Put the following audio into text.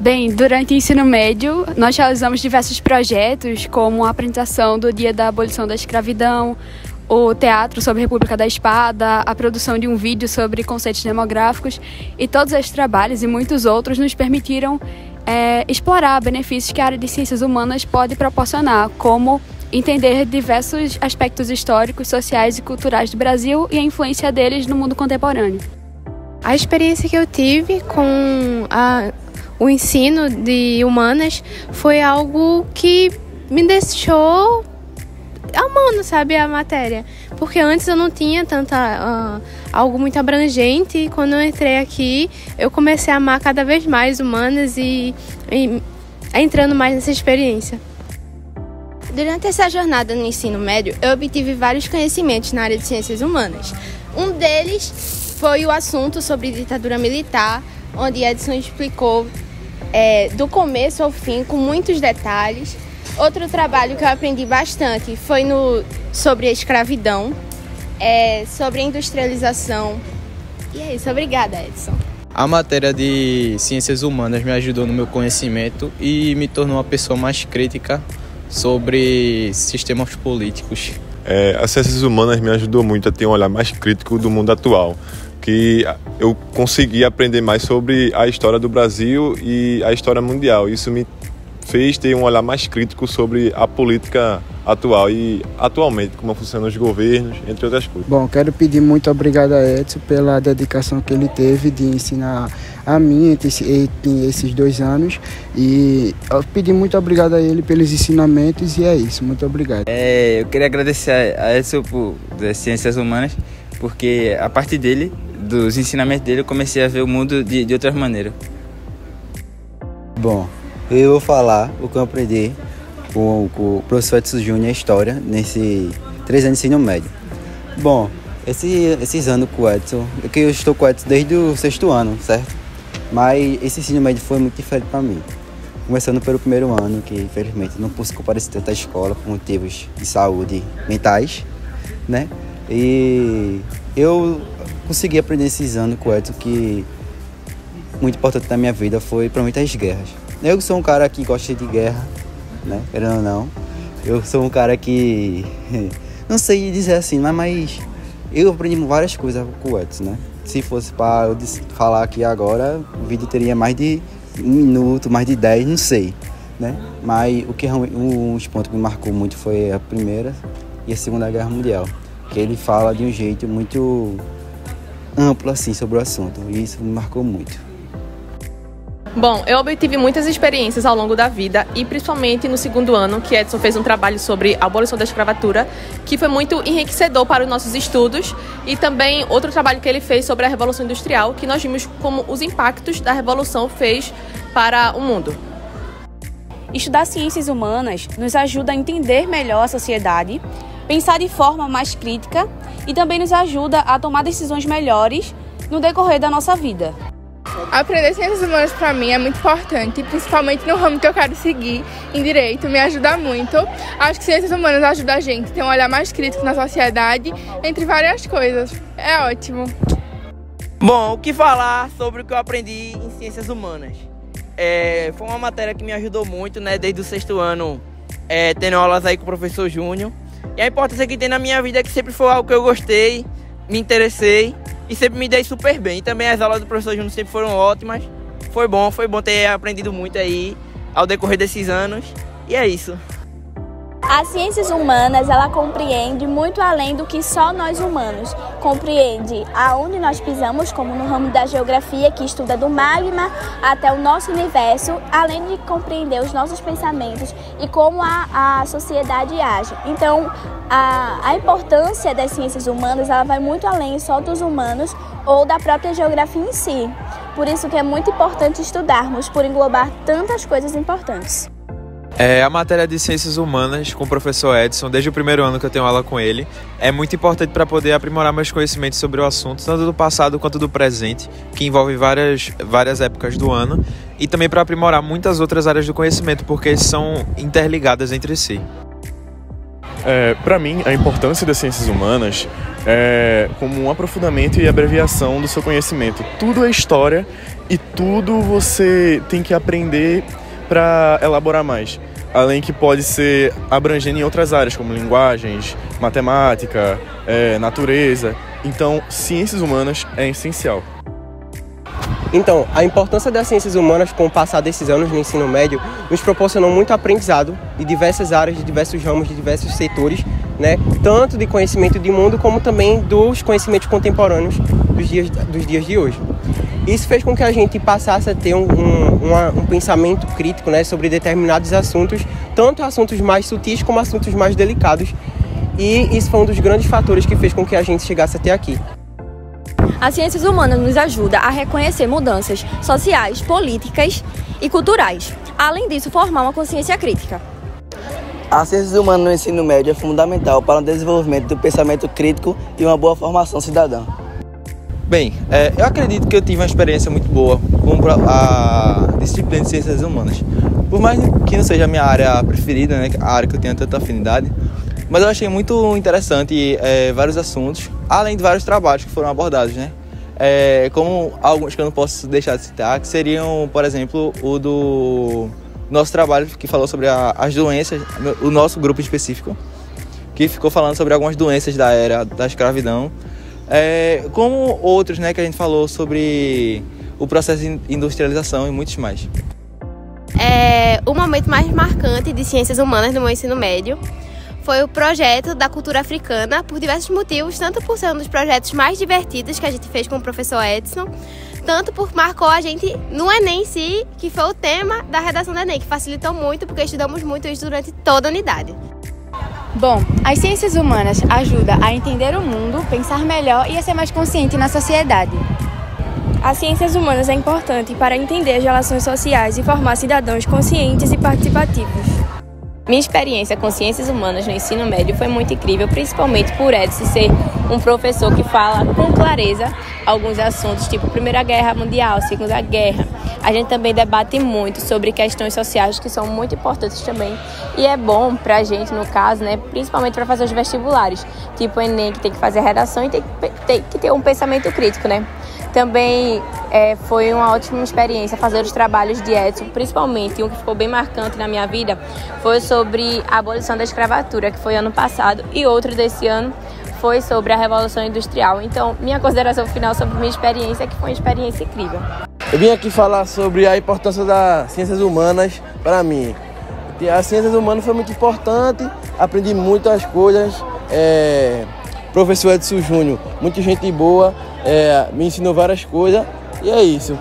Bem, durante o ensino médio, nós realizamos diversos projetos, como a apresentação do Dia da Abolição da Escravidão, o teatro sobre a República da Espada, a produção de um vídeo sobre conceitos demográficos, e todos esses trabalhos e muitos outros nos permitiram explorar benefícios que a área de ciências humanas pode proporcionar, como entender diversos aspectos históricos, sociais e culturais do Brasil e a influência deles no mundo contemporâneo. A experiência que eu tive com o ensino de humanas foi algo que me deixou amando, sabe, a matéria. Porque antes eu não tinha algo muito abrangente, e quando eu entrei aqui, eu comecei a amar cada vez mais humanas e entrando mais nessa experiência. Durante essa jornada no ensino médio, eu obtive vários conhecimentos na área de ciências humanas. Um deles foi o assunto sobre ditadura militar, onde Edson explicou do começo ao fim, com muitos detalhes. Outro trabalho que eu aprendi bastante foi sobre a escravidão, sobre a industrialização. E é isso, obrigada, Edson. A matéria de ciências humanas me ajudou no meu conhecimento e me tornou uma pessoa mais crítica sobre sistemas políticos. As ciências humanas me ajudou muito a ter um olhar mais crítico do mundo atual, que eu consegui aprender mais sobre a história do Brasil e a história mundial. Isso me fez ter um olhar mais crítico sobre a política atual e atualmente, como funcionam os governos, entre outras coisas. Bom, quero pedir muito obrigado a Edson pela dedicação que ele teve de ensinar a mim entre esses 2 anos, e eu pedi muito obrigado a ele pelos ensinamentos, e é isso, muito obrigado. Eu queria agradecer a Edson das Ciências Humanas, porque a partir dele, dos ensinamentos dele, eu comecei a ver o mundo de outra maneira. Bom, eu vou falar o que eu aprendi com o professor Edson Júnior, História, nesse 3 anos de ensino médio. Bom, esses anos com o Edson, que eu estou com o Edson desde o 6º ano, certo? Mas esse ensino médio foi muito diferente para mim. Começando pelo 1º ano, que infelizmente não pude comparecer tanto à escola por motivos de saúde mentais, né? E eu consegui aprender esses anos com o Edson que muito importante na minha vida foi provavelmente as guerras. Eu sou um cara que gosta de guerra, né? Querendo ou não. Eu sou um cara que não sei dizer assim, mas eu aprendi várias coisas com o Edson, né? Se fosse para eu falar aqui agora, o vídeo teria mais de 1 minuto, mais de 10, não sei, né? Mas os pontos que me marcou muito foi a Primeira e a Segunda Guerra Mundial, que ele fala de um jeito muito amplo assim sobre o assunto, e isso me marcou muito. Bom, eu obtive muitas experiências ao longo da vida, e principalmente no 2º ano, que Edson fez um trabalho sobre a abolição da escravatura, que foi muito enriquecedor para os nossos estudos, e também outro trabalho que ele fez sobre a Revolução Industrial, que nós vimos como os impactos da Revolução fez para o mundo. Estudar ciências humanas nos ajuda a entender melhor a sociedade, pensar de forma mais crítica e também nos ajuda a tomar decisões melhores no decorrer da nossa vida. Aprender ciências humanas para mim é muito importante, principalmente no ramo que eu quero seguir, em direito, me ajuda muito. Acho que ciências humanas ajudam a gente a ter um olhar mais crítico na sociedade, entre várias coisas. É ótimo. Bom, o que falar sobre o que eu aprendi em ciências humanas? Foi uma matéria que me ajudou muito, né, desde o 6º ano, tendo aulas aí com o professor Júnior. E a importância que tem na minha vida é que sempre foi algo que eu gostei, me interessei e sempre me dei super bem. E também as aulas do professor Júnior sempre foram ótimas. Foi bom ter aprendido muito aí ao decorrer desses anos. E é isso. As ciências humanas, ela compreende muito além do que só nós humanos. Compreende aonde nós pisamos, como no ramo da geografia, que estuda do magma até o nosso universo, além de compreender os nossos pensamentos e como a sociedade age. Então, a importância das ciências humanas, ela vai muito além só dos humanos ou da própria geografia em si. Por isso que é muito importante estudarmos, por englobar tantas coisas importantes. A matéria de Ciências Humanas com o professor Edson, desde o 1º ano que eu tenho aula com ele, é muito importante para poder aprimorar meus conhecimentos sobre o assunto, tanto do passado quanto do presente, que envolve várias épocas do ano, e também para aprimorar muitas outras áreas do conhecimento, porque são interligadas entre si. Para mim, a importância das ciências humanas é como um aprofundamento e abreviação do seu conhecimento. Tudo é história e tudo você tem que aprender para elaborar mais. Além que pode ser abrangendo em outras áreas, como linguagens, matemática, natureza. Então, ciências humanas é essencial. Então, a importância das ciências humanas com o passar desses anos no ensino médio nos proporcionou muito aprendizado de diversas áreas, de diversos ramos, de diversos setores, né? Tanto de conhecimento de mundo como também dos conhecimentos contemporâneos dos dias de hoje. Isso fez com que a gente passasse a ter um pensamento crítico, né, sobre determinados assuntos, tanto assuntos mais sutis como assuntos mais delicados. E isso foi um dos grandes fatores que fez com que a gente chegasse até aqui. As ciências humanas nos ajudam a reconhecer mudanças sociais, políticas e culturais. Além disso, formar uma consciência crítica. As ciências humanas no ensino médio é fundamental para o desenvolvimento do pensamento crítico e uma boa formação cidadã. Bem, eu acredito que eu tive uma experiência muito boa com a disciplina de ciências humanas. Por mais que não seja a minha área preferida, né, a área que eu tenho tanta afinidade, mas eu achei muito interessante vários assuntos, além de vários trabalhos que foram abordados, né? Como alguns que eu não posso deixar de citar, que seriam, por exemplo, o do nosso trabalho que falou sobre as doenças, o nosso grupo específico, que ficou falando sobre algumas doenças da era da escravidão, como outros, né, que a gente falou sobre o processo de industrialização e muitos mais. O momento mais marcante de ciências humanas no meu ensino médio foi o projeto da cultura africana, por diversos motivos, tanto por ser um dos projetos mais divertidos que a gente fez com o professor Edson, tanto por marcou a gente no Enem em si, que foi o tema da redação do Enem, que facilitou muito, porque estudamos muito isso durante toda a unidade. Bom, as ciências humanas ajudam a entender o mundo, pensar melhor e a ser mais consciente na sociedade. As ciências humanas é importante para entender as relações sociais e formar cidadãos conscientes e participativos. Minha experiência com ciências humanas no ensino médio foi muito incrível, principalmente por Edson ser um professor que fala com clareza alguns assuntos, tipo Primeira Guerra Mundial, Segunda Guerra. A gente também debate muito sobre questões sociais que são muito importantes também. E é bom pra gente, no caso, né, principalmente para fazer os vestibulares, tipo o Enem, que tem que fazer a redação e tem que ter um pensamento crítico, né? Também foi uma ótima experiência fazer os trabalhos de Edson, principalmente um que ficou bem marcante na minha vida foi sobre a abolição da escravatura, que foi ano passado, e outro desse ano foi sobre a Revolução Industrial. Então, minha consideração final sobre minha experiência é que foi uma experiência incrível. Eu vim aqui falar sobre a importância das ciências humanas para mim. As ciências humanas foi muito importante, aprendi muitas coisas. Professor Edson Júnior, muita gente boa, me ensinou várias coisas e é isso.